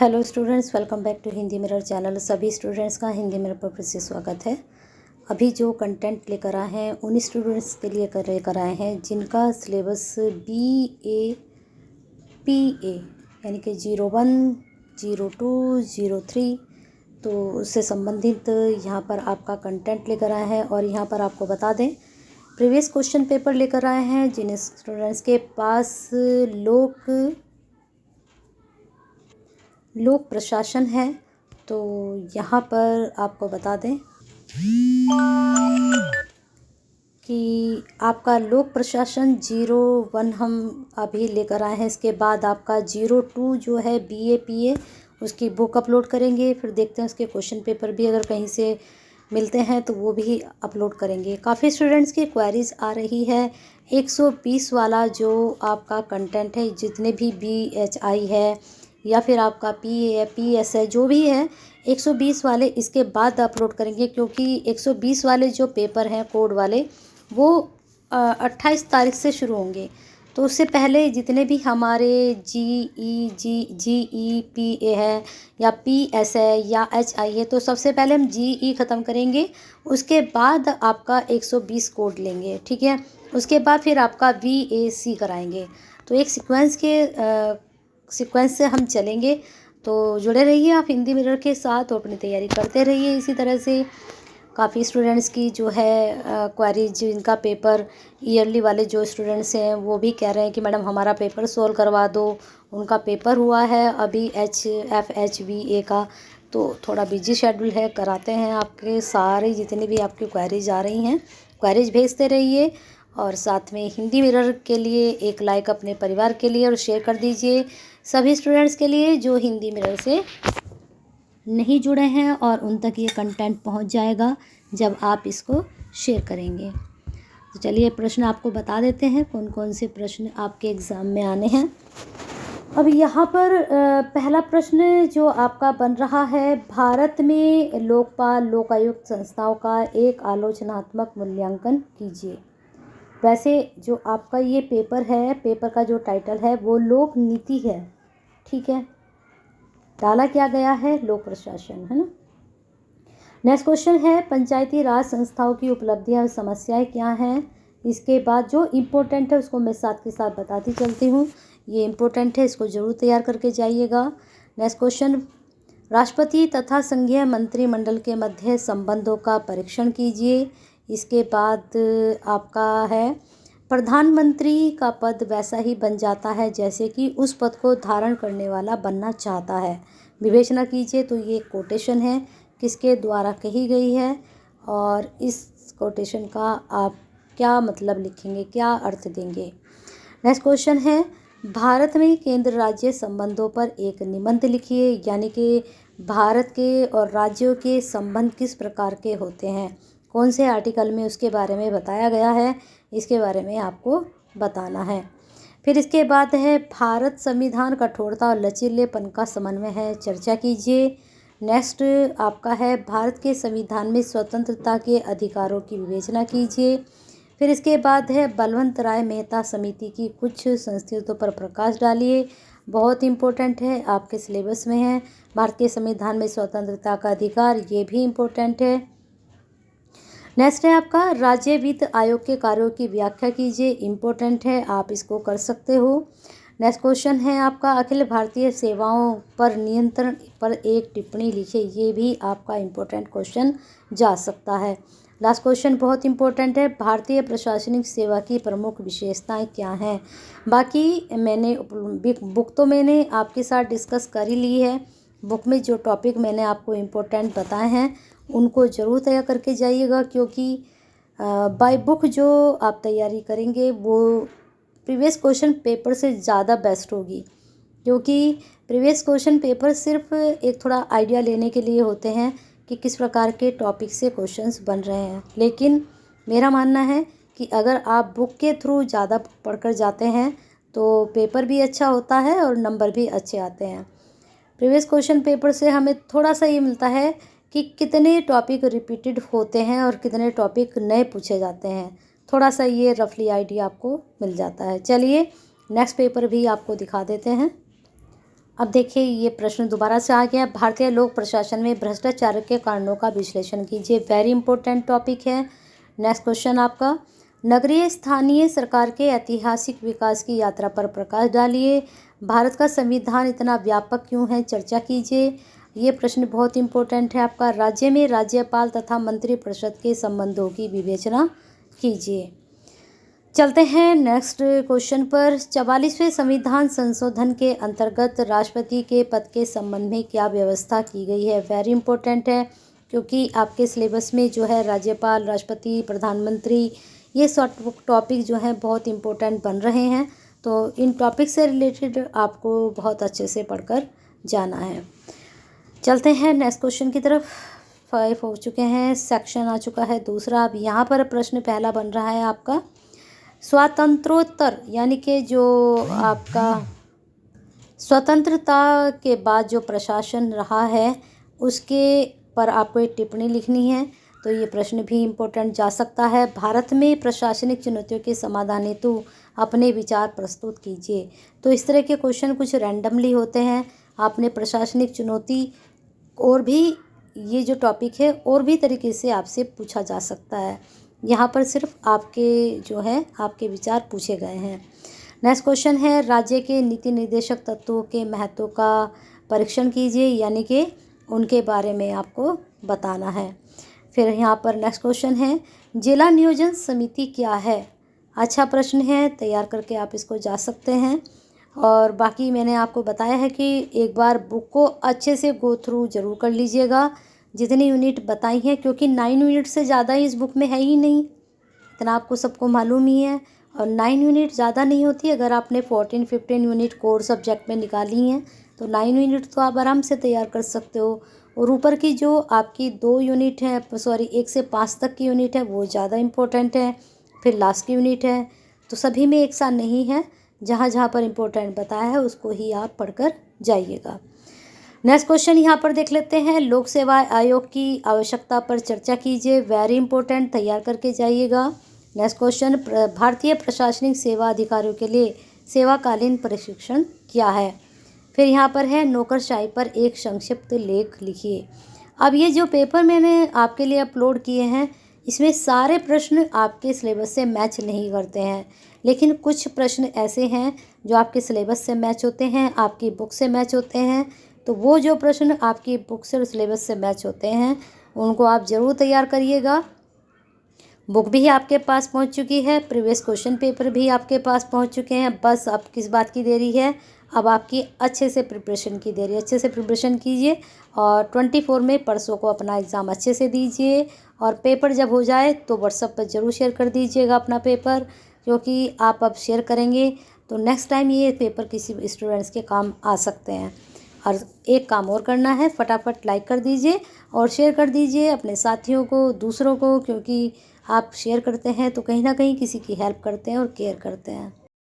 Hello students, welcome back to Hindi mirror channel. सभी students का Hindi mirror पर फिर से स्वागत है। अभी जो कंटेंट लेकर आए हैं उन स्टूडेंट्स के लिए लेकर आए हैं जिनका सिलेबस BAPA यानी कि 01, 02, 03 तो उससे संबंधित यहाँ पर आपका कंटेंट लेकर आए हैं। और यहाँ पर आपको बता दें, प्रीवियस क्वेश्चन पेपर लेकर आए हैं जिन स्टूडेंट्स के पास लोक प्रशासन है। तो यहाँ पर आपको बता दें कि आपका लोक प्रशासन 01 हम अभी लेकर आए हैं। इसके बाद आपका 02 जो है BAPA, उसकी बुक अपलोड करेंगे। फिर देखते हैं उसके क्वेश्चन पेपर भी अगर कहीं से मिलते हैं तो वो भी अपलोड करेंगे। काफ़ी स्टूडेंट्स की क्वेरीज आ रही है 120 वाला जो आपका कंटेंट है, जितने भी BHI है या फिर आपका PA PS है, जो भी है 120 वाले इसके बाद अपलोड करेंगे, क्योंकि 120 वाले जो पेपर हैं कोड वाले वो 28 तारीख से शुरू होंगे। तो उससे पहले जितने भी हमारे GEPA है या PS है या HI है, तो सबसे पहले हम GE ख़त्म करेंगे, उसके बाद आपका 120 कोड लेंगे, ठीक है। उसके बाद फिर आपका VAC कराएंगे। तो एक सीक्वेंस से हम चलेंगे। तो जुड़े रहिए आप हिंदी मिरर के साथ और अपनी तैयारी करते रहिए। इसी तरह से काफ़ी स्टूडेंट्स की जो है क्वेरी, जिनका पेपर ईयरली वाले जो स्टूडेंट्स हैं वो भी कह रहे हैं कि मैडम हमारा पेपर सोल्व करवा दो। उनका पेपर हुआ है अभी HFHVA का, तो थोड़ा बिजी शेड्यूल है, कराते हैं। आपके सारे जितनी भी आपकी क्वेरीज आ रही हैं, क्वेरीज भेजते रहिए। और साथ में हिंदी मिरर के लिए एक लाइक अपने परिवार के लिए और शेयर कर दीजिए सभी स्टूडेंट्स के लिए जो हिंदी मिरर से नहीं जुड़े हैं, और उन तक ये कंटेंट पहुंच जाएगा जब आप इसको शेयर करेंगे। तो चलिए प्रश्न आपको बता देते हैं कौन कौन से प्रश्न आपके एग्ज़ाम में आने हैं। अब यहाँ पर पहला प्रश्न जो आपका बन रहा है, भारत में लोकपाल लोकायुक्त संस्थाओं का एक आलोचनात्मक मूल्यांकन कीजिए। वैसे जो आपका ये पेपर है, पेपर का जो टाइटल है वो लोक नीति है, ठीक है। डाला क्या गया है, लोक प्रशासन, है ना। नेक्स्ट क्वेश्चन है, पंचायती राज संस्थाओं की उपलब्धियां और समस्याएं क्या हैं। इसके बाद जो इम्पोर्टेंट है उसको मैं साथ के साथ बताती चलती हूँ। ये इम्पोर्टेंट है, इसको जरूर तैयार करके जाइएगा। नेक्स्ट क्वेश्चन, राष्ट्रपति तथा संघीय मंत्रिमंडल के मध्य संबंधों का परीक्षण कीजिए। इसके बाद आपका है, प्रधानमंत्री का पद वैसा ही बन जाता है जैसे कि उस पद को धारण करने वाला बनना चाहता है, विवेचना कीजिए। तो ये कोटेशन है, किसके द्वारा कही गई है, और इस कोटेशन का आप क्या मतलब लिखेंगे, क्या अर्थ देंगे। नेक्स्ट क्वेश्चन है, भारत में केंद्र राज्य संबंधों पर एक निबंध लिखिए। यानी कि भारत के और राज्यों के संबंध किस प्रकार के होते हैं, कौन से आर्टिकल में उसके बारे में बताया गया है, इसके बारे में आपको बताना है। फिर इसके बाद है, भारत संविधान कठोरता और लचीलेपन का समन्वय है, चर्चा कीजिए। नेक्स्ट आपका है, भारत के संविधान में स्वतंत्रता के अधिकारों की विवेचना कीजिए। फिर इसके बाद है, बलवंत राय मेहता समिति की कुछ संस्कृतों पर प्रकाश डालिए। बहुत इम्पोर्टेंट है, आपके सिलेबस में है। भारत के संविधान में स्वतंत्रता का अधिकार, ये भी इम्पोर्टेंट है। नेक्स्ट है आपका, राज्य वित्त आयोग के कार्यों की व्याख्या कीजिए, इम्पोर्टेंट है, आप इसको कर सकते हो। नेक्स्ट क्वेश्चन है आपका, अखिल भारतीय सेवाओं पर नियंत्रण पर एक टिप्पणी लिखिए। ये भी आपका इम्पोर्टेंट क्वेश्चन जा सकता है। लास्ट क्वेश्चन बहुत इंपॉर्टेंट है, भारतीय प्रशासनिक सेवा की प्रमुख विशेषताएं क्या हैं। बाकी मैंने बुक तो मैंने आपके साथ डिस्कस कर ही ली है। बुक में जो टॉपिक मैंने आपको इम्पोर्टेंट बताए हैं उनको ज़रूर तैयार करके जाइएगा, क्योंकि बाय बुक जो आप तैयारी करेंगे वो प्रीवियस क्वेश्चन पेपर से ज़्यादा बेस्ट होगी। क्योंकि प्रीवियस क्वेश्चन पेपर सिर्फ एक थोड़ा आइडिया लेने के लिए होते हैं कि किस प्रकार के टॉपिक से क्वेश्चंस बन रहे हैं, लेकिन मेरा मानना है कि अगर आप बुक के थ्रू ज़्यादा पढ़कर जाते हैं तो पेपर भी अच्छा होता है और नंबर भी अच्छे आते हैं। प्रीवियस क्वेश्चन पेपर से हमें थोड़ा सा ये मिलता है कि कितने टॉपिक रिपीटेड होते हैं और कितने टॉपिक नए पूछे जाते हैं, थोड़ा सा ये रफली आइडिया आपको मिल जाता है। चलिए नेक्स्ट पेपर भी आपको दिखा देते हैं। अब देखिए ये प्रश्न दोबारा से आ गया। भारतीय लोक प्रशासन में भ्रष्टाचार के कारणों का विश्लेषण कीजिए। वेरी इंपॉर्टेंट टॉपिक है। नेक्स्ट क्वेश्चन आपका, नगरीय स्थानीय सरकार के ऐतिहासिक विकास की यात्रा पर प्रकाश डालिए। भारत का संविधान इतना व्यापक क्यों है, चर्चा कीजिए। ये प्रश्न बहुत इंपॉर्टेंट है आपका। राज्य में राज्यपाल तथा मंत्रिपरिषद के संबंधों की विवेचना कीजिए। चलते हैं नेक्स्ट क्वेश्चन पर। 44वें संविधान संशोधन के अंतर्गत राष्ट्रपति के पद के संबंध में क्या व्यवस्था की गई है। वेरी इंपॉर्टेंट है, क्योंकि आपके सिलेबस में जो है राज्यपाल, राष्ट्रपति, प्रधानमंत्री, ये सब टॉपिक जो हैं बहुत इंपॉर्टेंट बन रहे हैं। तो इन टॉपिक से रिलेटेड आपको बहुत अच्छे से पढ़कर जाना है। चलते हैं नेक्स्ट क्वेश्चन की तरफ। 5 हो चुके हैं, सेक्शन आ चुका है दूसरा। अब यहाँ पर प्रश्न पहला बन रहा है आपका, स्वातंत्रोत्तर यानी कि जो आपका स्वतंत्रता के बाद जो प्रशासन रहा है उसके पर आपको एक टिप्पणी लिखनी है। तो ये प्रश्न भी इम्पोर्टेंट जा सकता है। भारत में प्रशासनिक चुनौतियों के समाधान हेतु अपने विचार प्रस्तुत कीजिए। तो इस तरह के क्वेश्चन कुछ रैंडमली होते हैं। आपने प्रशासनिक चुनौती और भी ये जो टॉपिक है और भी तरीके से आपसे पूछा जा सकता है। यहाँ पर सिर्फ आपके जो है आपके विचार पूछे गए हैं। नेक्स्ट क्वेश्चन है, राज्य के नीति निर्देशक तत्वों के महत्व का परीक्षण कीजिए, यानी कि उनके बारे में आपको बताना है। फिर यहाँ पर नेक्स्ट क्वेश्चन है, जिला नियोजन समिति क्या है। अच्छा प्रश्न है, तैयार करके आप इसको जा सकते हैं। और बाकी मैंने आपको बताया है कि एक बार बुक को अच्छे से गो थ्रू ज़रूर कर लीजिएगा, जितनी यूनिट बताई हैं, क्योंकि 9 यूनिट से ज़्यादा इस बुक में है ही नहीं, इतना आपको सबको मालूम ही है। और 9 यूनिट ज़्यादा नहीं होती। अगर आपने 14-15 यूनिट कोर सब्जेक्ट में निकाली हैं तो 9 यूनिट तो आप आराम से तैयार कर सकते हो। और ऊपर की जो आपकी 2 यूनिट है, 1 से 5 तक की यूनिट है, वो ज़्यादा इम्पोर्टेंट है। फिर लास्ट की यूनिट है। तो सभी में एक साथ नहीं है, जहाँ जहाँ पर इम्पोर्टेंट बताया है उसको ही आप पढ़कर जाइएगा। नेक्स्ट क्वेश्चन यहाँ पर देख लेते हैं, लोक सेवा आयोग की आवश्यकता पर चर्चा कीजिए। वेरी इंपॉर्टेंट, तैयार करके जाइएगा। नेक्स्ट क्वेश्चन, भारतीय प्रशासनिक सेवा अधिकारियों के लिए सेवाकालीन प्रशिक्षण क्या है। फिर यहाँ पर है, नौकरशाही पर एक संक्षिप्त लेख लिखिए। अब ये जो पेपर मैंने आपके लिए अपलोड किए हैं, इसमें सारे प्रश्न आपके सिलेबस से मैच नहीं करते हैं, लेकिन कुछ प्रश्न ऐसे हैं जो आपके सिलेबस से मैच होते हैं, आपकी बुक से मैच होते हैं। तो वो जो प्रश्न आपकी बुक से और सिलेबस से मैच होते हैं उनको आप ज़रूर तैयार करिएगा। बुक भी आपके पास पहुंच चुकी है, प्रीवियस क्वेश्चन पेपर भी आपके पास पहुंच चुके हैं। बस अब किस बात की देरी है, अब आपकी अच्छे से प्रिपरेशन की देरी। अच्छे से प्रिपरेशन कीजिए और 24 में परसों को अपना एग्ज़ाम अच्छे से दीजिए। और पेपर जब हो जाए तो व्हाट्सएप पर ज़रूर शेयर कर दीजिएगा अपना पेपर, क्योंकि आप अब शेयर करेंगे तो नेक्स्ट टाइम ये पेपर किसी स्टूडेंट्स के काम आ सकते हैं। और एक काम और करना है, फटाफट लाइक कर दीजिए और शेयर कर दीजिए अपने साथियों को, दूसरों को, क्योंकि आप शेयर करते हैं तो कहीं ना कहीं किसी की हेल्प करते हैं और केयर करते हैं।